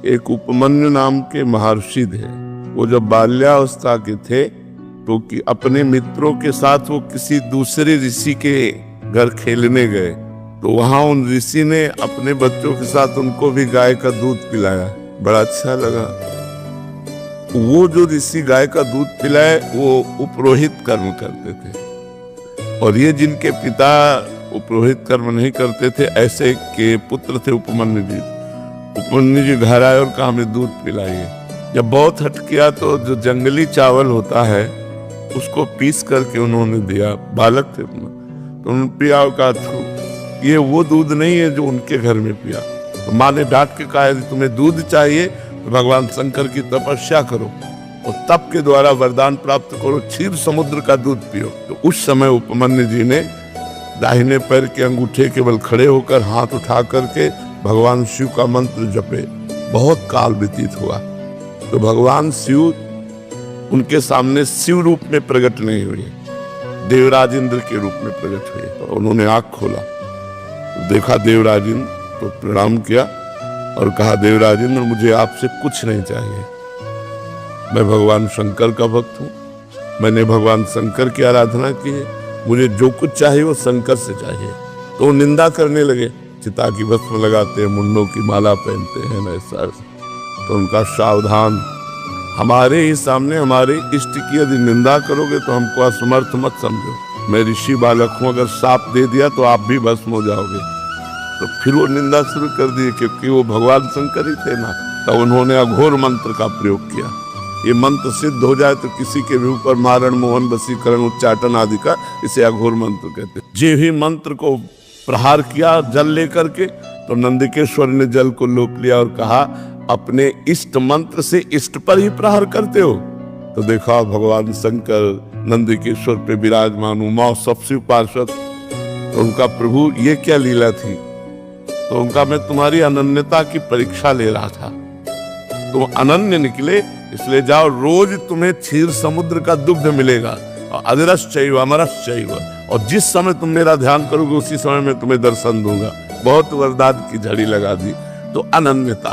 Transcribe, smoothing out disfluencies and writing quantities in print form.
एक उपमन्यु नाम के महर्षि थे। वो जब बाल्यावस्था के थे तो कि अपने मित्रों के साथ वो किसी दूसरे ऋषि के घर खेलने गए, तो वहां उन ऋषि ने अपने बच्चों के साथ उनको भी गाय का दूध पिलाया। बड़ा अच्छा लगा। वो जो ऋषि गाय का दूध पिलाए वो उपरोहित कर्म करते थे, और ये जिनके पिता उपरोहित कर्म नहीं करते थे, ऐसे के पुत्र थे उपमन्यु जी। उपमन्यु जी घर आए और कहा हमें दूध पिलाइए। जब बहुत हट किया तो जो जंगली चावल होता है उसको पीस करके उन्होंने दिया। बालक थे तो उन्होंने पिया और कहा ये वो दूध नहीं है जो उनके घर में पिया। तो माँ ने डांट के कहा यदि तुम्हें दूध चाहिए तो भगवान शंकर की तपस्या करो और तप के द्वारा वरदान प्राप्त करो, क्षीर समुद्र का दूध पियो। तो उस समय उपमन्यु जी ने दाहिने पैर के अंगूठे के बल खड़े होकर हाथ उठा करके भगवान शिव का मंत्र जपे। बहुत काल व्यतीत हुआ तो भगवान शिव उनके सामने शिव रूप में प्रकट नहीं हुए, देवराज इंद्र के रूप में प्रकट हुए। तो उन्होंने आंख खोला तो देखा देवराज इंद्र, तो प्रणाम किया और कहा देवराज इंद्र मुझे आपसे कुछ नहीं चाहिए, मैं भगवान शंकर का भक्त हूँ, मैंने भगवान शंकर की आराधना की है, मुझे जो कुछ चाहिए वो शंकर से चाहिए। तो निंदा करने लगे, चिता की भस्म लगाते हैं, मुंडों की माला पहनते हैं न ऐसा। तो उनका सावधान, हमारे ही सामने हमारे इष्ट की यदि निंदा करोगे तो हमको असमर्थ मत समझो। मैं ऋषि बालक हूँ, अगर साप दे दिया तो आप भी भस्म हो जाओगे। तो फिर वो निंदा शुरू कर दी क्योंकि वो भगवान शंकर ही थे ना। तो उन्होंने अघोर मंत्र का प्रयोग किया। ये मंत्र सिद्ध हो जाए तो किसी के भी ऊपर मारण, मोहन, वशीकरण, उच्चाटन आदि का, इसे अघोर मंत्र कहते हैं। जे ही मंत्र को प्रहार किया जल लेकर के, तो नंदिकेश्वर ने जल को लोप लिया और कहा अपने इष्ट मंत्र से इष्ट पर ही प्रहार करते हो। तो देखा भगवान शंकर नंदिकेश्वर पे विराजमान, उमा सबसे पार्षद। तो उनका प्रभु ये क्या लीला थी? तो उनका मैं तुम्हारी अनन्यता की परीक्षा ले रहा था, तुम अनन्य निकले, इसलिए जाओ, रोज तुम्हें क्षीर समुद्र का दुग्ध मिलेगा और अदरस चाहिए अमरस चाहिए, और जिस समय तुम मेरा ध्यान करोगे उसी समय मैं तुम्हें दर्शन दूंगा। बहुत वरदान की झड़ी लगा दी। तो अनन्यता,